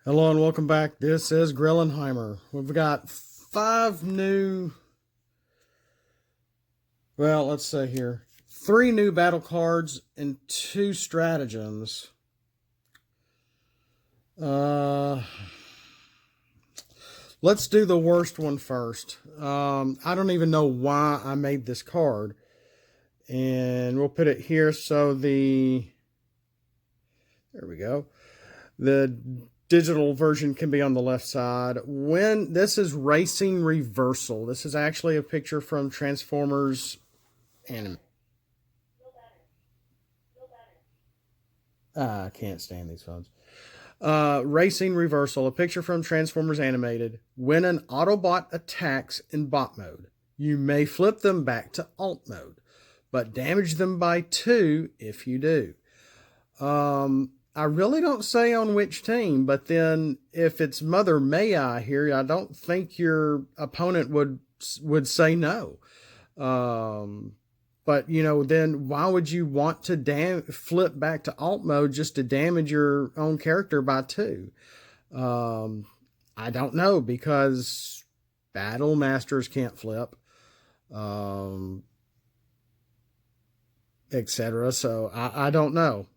Hello and welcome back. This is Grillenheimer. We've got 5 new, well, let's say here, 3 new battle cards and 2 stratagems. Let's do the worst one first. I don't even know why I made this card. And we'll put it here so there we go. The digital version can be on the left side. When this is Racing Reversal, this is actually a picture from Transformers anime. I can't stand these phones. Racing Reversal, a picture from Transformers Animated. When an Autobot attacks in bot mode, you may flip them back to alt mode, but damage them by 2 if you do. I really don't say on which team, but then if it's Mother May I here, I don't think your opponent would say no. But, you know, then why would you want to flip back to alt mode just to damage your own character by 2? I don't know, because Battle Masters can't flip, etc. So I don't know.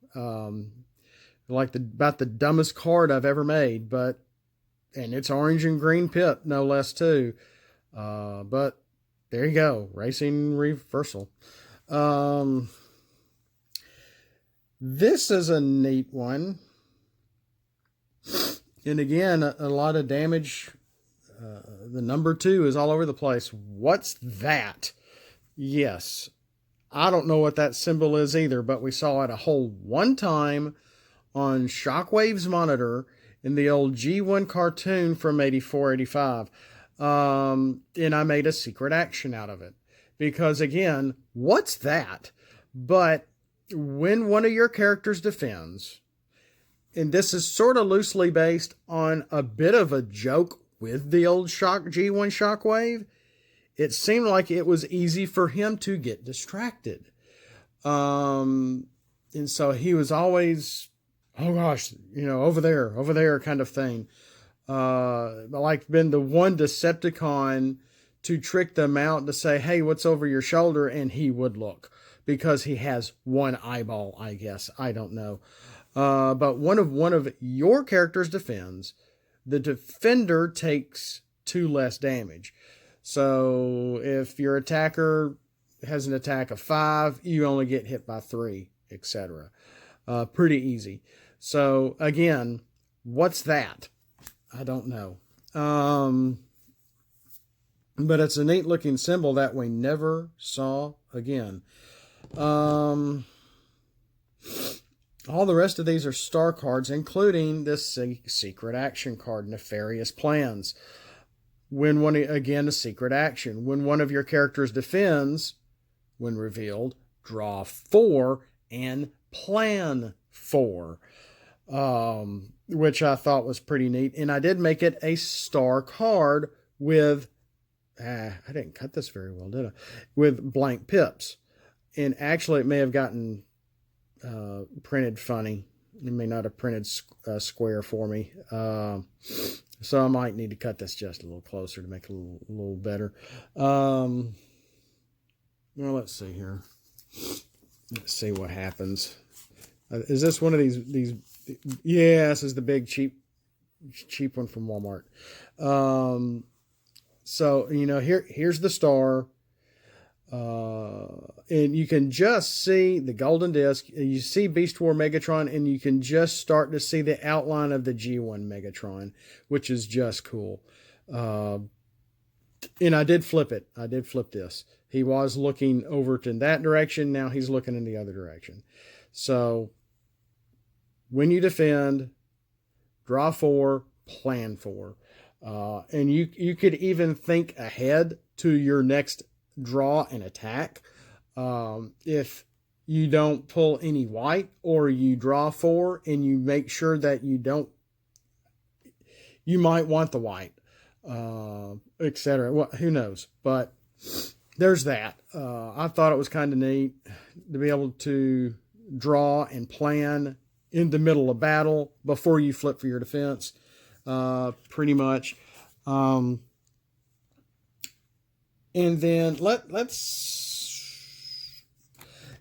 About the dumbest card I've ever made, and it's orange and green pip, no less too. But there you go, Racing Reversal. This is a neat one. And again, a lot of damage. The number 2 is all over the place. What's that? Yes. I don't know what that symbol is either, but we saw it a whole one time on Shockwave's monitor in the old G1 cartoon from 84, 85. And I made a secret action out of it. Because again, what's that? But when one of your characters defends, and this is sort of loosely based on a bit of a joke with the old G1 Shockwave, it seemed like it was easy for him to get distracted. And so he was always, oh gosh, you know, over there kind of thing. Like been the one Decepticon to trick them out to say, hey, what's over your shoulder? And he would look because he has one eyeball, I guess. I don't know. But one of your characters defends. The defender takes 2 less damage. So if your attacker has an attack of 5, you only get hit by 3, etc. Pretty easy. So again, what's that? I don't know. But it's a neat looking symbol that we never saw again. All the rest of these are star cards, including this secret action card, Nefarious Plans. A secret action. When one of your characters defends, when revealed, draw 4 and plan 4. Which I thought was pretty neat. And I did make it a star card with, I didn't cut this very well, did I? With blank pips. And actually it may have gotten printed funny. It may not have printed square for me. So I might need to cut this just a little closer to make it a little better. Well, let's see here. Let's see what happens. Is this one of these? Yeah, this is the big cheap one from Walmart. So, you know, here's the star. And you can just see the golden disc. You see Beast War Megatron, and you can just start to see the outline of the G1 Megatron, which is just cool. And I did flip it. I did flip this. He was looking over to that direction. Now he's looking in the other direction. So when you defend, draw 4, plan 4. And you could even think ahead to your next draw and attack. If you don't pull any white, or you draw 4 and you make sure that you might want the white, etc. Well, who knows? But there's that. I thought it was kind of neat to be able to draw and plan in the middle of battle before you flip for your defense. pretty much. And then let's,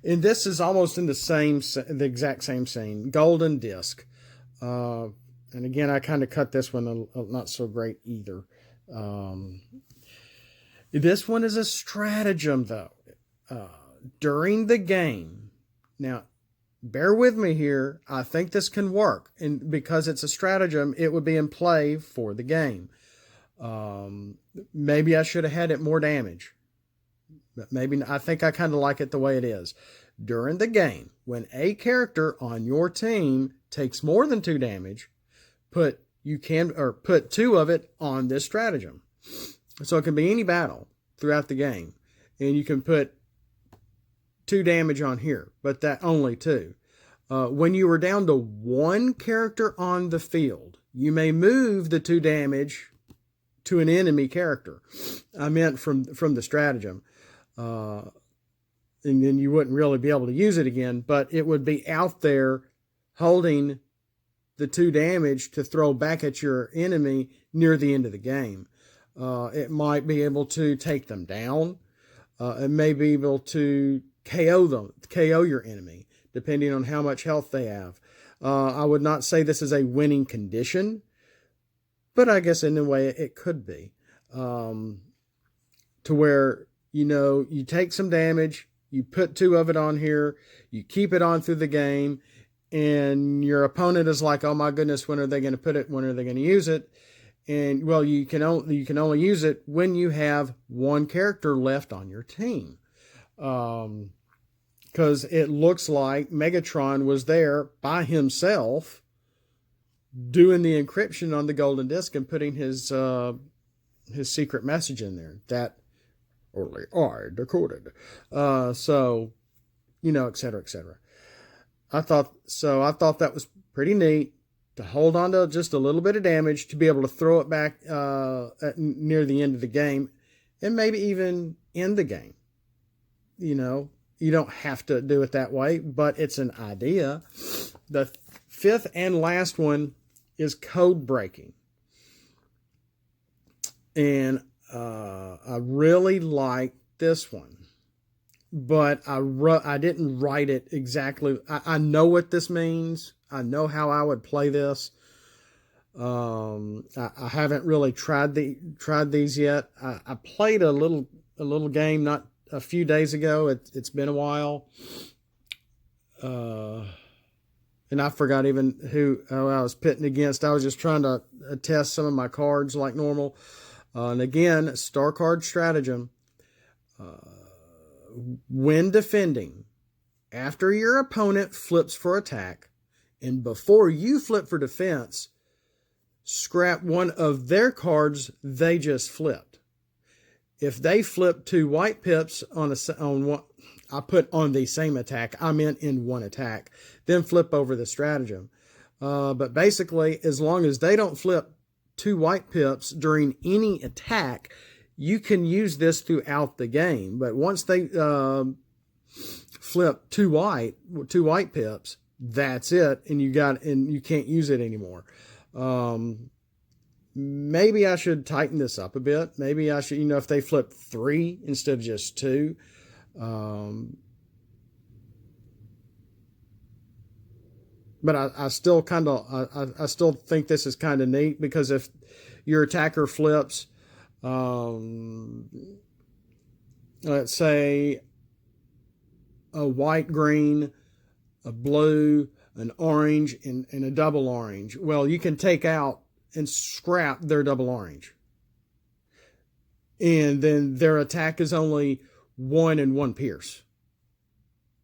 and this is almost in the exact same scene. Golden Disc. And again, I kind of cut this one not so great either. This one is a stratagem, though. During the game. Now, bear with me here. I think this can work. And because it's a stratagem, it would be in play for the game. Maybe I should have had it more damage. But maybe I think I kind of like it the way it is. During the game, when a character on your team takes more than 2 damage, put 2 of it on this stratagem. So it can be any battle throughout the game. And you can put 2 damage on here, but that only 2. When you are down to 1 character on the field, you may move the 2 damage to an enemy character. I meant from the stratagem. And then you wouldn't really be able to use it again, but it would be out there holding the 2 damage to throw back at your enemy near the end of the game. It might be able to take them down. It may be able to KO your enemy, depending on how much health they have. I would not say this is a winning condition, but I guess in a way it could be. To where, you take some damage, you put 2 of it on here, you keep it on through the game, and your opponent is like, oh my goodness, when are they going to put it? When are they going to use it? And well, you can only use it when you have 1 character left on your team. Because it looks like Megatron was there by himself doing the encryption on the golden disc and putting his secret message in there that only I decoded. So, et cetera, et cetera. I thought that was pretty neat to hold on to just a little bit of damage to be able to throw it back near the end of the game and maybe even end the game. You don't have to do it that way, but it's an idea. The 5th and last one is code breaking. And I really like this one, but I didn't write it exactly. I know what this means. I know how I would play this. I haven't really tried these yet. I played a little game not a few days ago. It's been a while. And I forgot even who I was pitting against. I was just trying to test some of my cards like normal. And again, star card stratagem. When defending, after your opponent flips for attack, and before you flip for defense, scrap one of their cards they just flipped. If they flip 2 white pips on one, I put on the same attack. I meant in one attack. Then flip over the stratagem. But basically, as long as they don't flip 2 white pips during any attack, you can use this throughout the game. But once they flip 2 white pips, that's it, and you can't use it anymore. Maybe I should tighten this up a bit. Maybe I should, if they flip 3 instead of just 2. But I still I still think this is kind of neat, because if your attacker flips, let's say a white, green, a blue, an orange, and a double orange. Well, you can take out and scrap their double orange. And then their attack is only 1 and 1 pierce.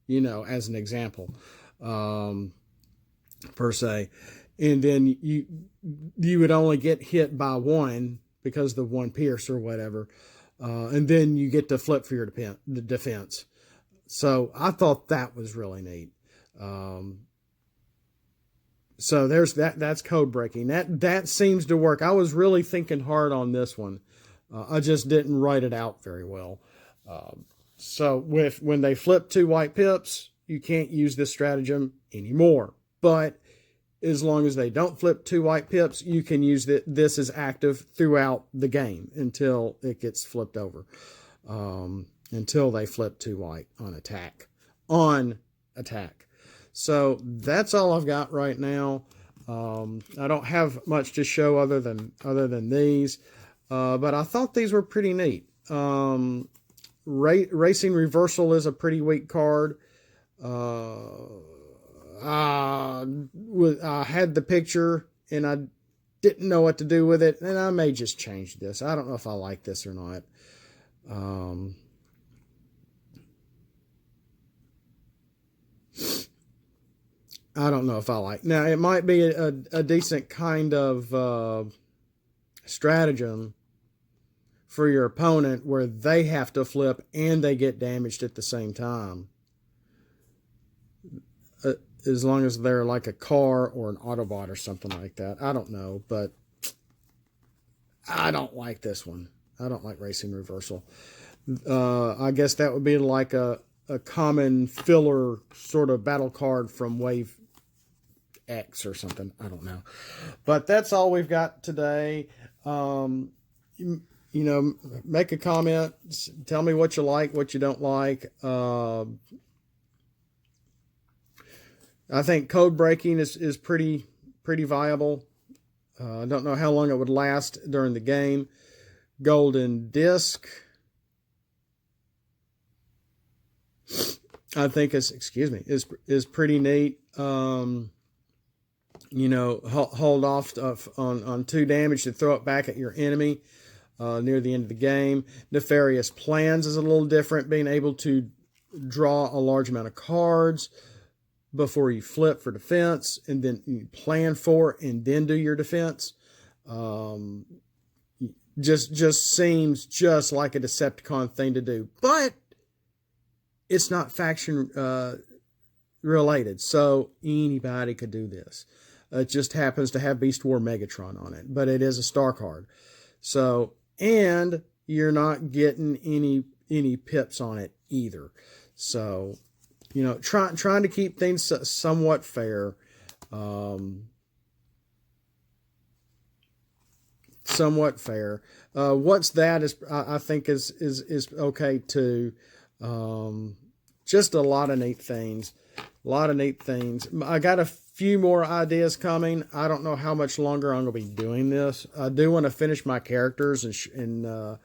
As an example, per se. And then you would only get hit by 1 because the 1 pierce or whatever. And then you get to flip for your defense. So I thought that was really neat. So there's that's code breaking. That seems to work. I was really thinking hard on this one. I just didn't write it out very well. So when they flip 2 white pips, you can't use this stratagem anymore. But as long as they don't flip 2 white pips, you can use this as active throughout the game until it gets flipped over. Until they flip 2 white on attack. So that's all I've got right now. I don't have much to show other than these, but I thought these were pretty neat. Racing Reversal is a pretty weak card. I had the picture and I didn't know what to do with it, and I may just change this. I don't know if I like this or not. I don't know if I like. Now, it might be a decent kind of stratagem for your opponent where they have to flip and they get damaged at the same time. As long as they're like a car or an Autobot or something like that. I don't know, but I don't like this one. I don't like Racing Reversal. I guess that would be like a common filler sort of battle card from Wave X or something. I don't know. But that's all we've got today. You know, make a comment. Tell me what you like, what you don't like. I think code breaking is pretty viable. I don't know how long it would last during the game. Golden Disc, I think is pretty neat. You know, hold off on 2 damage to throw it back at your enemy near the end of the game. Nefarious Plans is a little different, being able to draw a large amount of cards before you flip for defense, and then you plan for and then do your defense. Just seems just like a Decepticon thing to do, but it's not faction related, so anybody could do this. It just happens to have Beast War Megatron on it, but it is a star card. So, and you're not getting any pips on it either. So, you know, trying to keep things somewhat fair. Somewhat fair. What's that is I think is okay too. Just a lot of neat things. I got a few more ideas coming. I don't know how much longer I'm going to be doing this. I do want to finish my characters and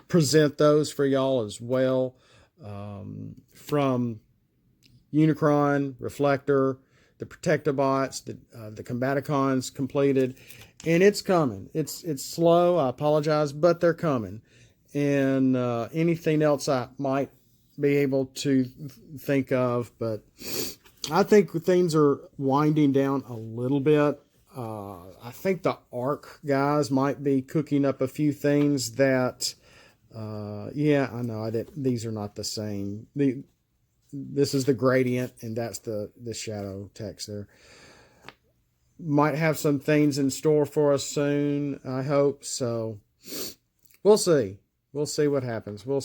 present those for y'all as well. From Unicron, Reflector, the Protectobots, the Combaticons completed, and it's coming. It's slow. I apologize, but they're coming. And anything else I might be able to think of, but I think things are winding down a little bit. I think the ARC guys might be cooking up a few things that, yeah, I know these are not the same. This is the gradient, and that's the shadow text there. Might have some things in store for us soon, I hope. So we'll see. We'll see what happens. Well,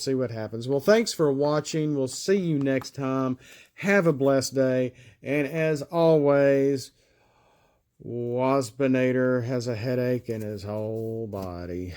thanks for watching. We'll see you next time. Have a blessed day. And as always, Waspinator has a headache in his whole body.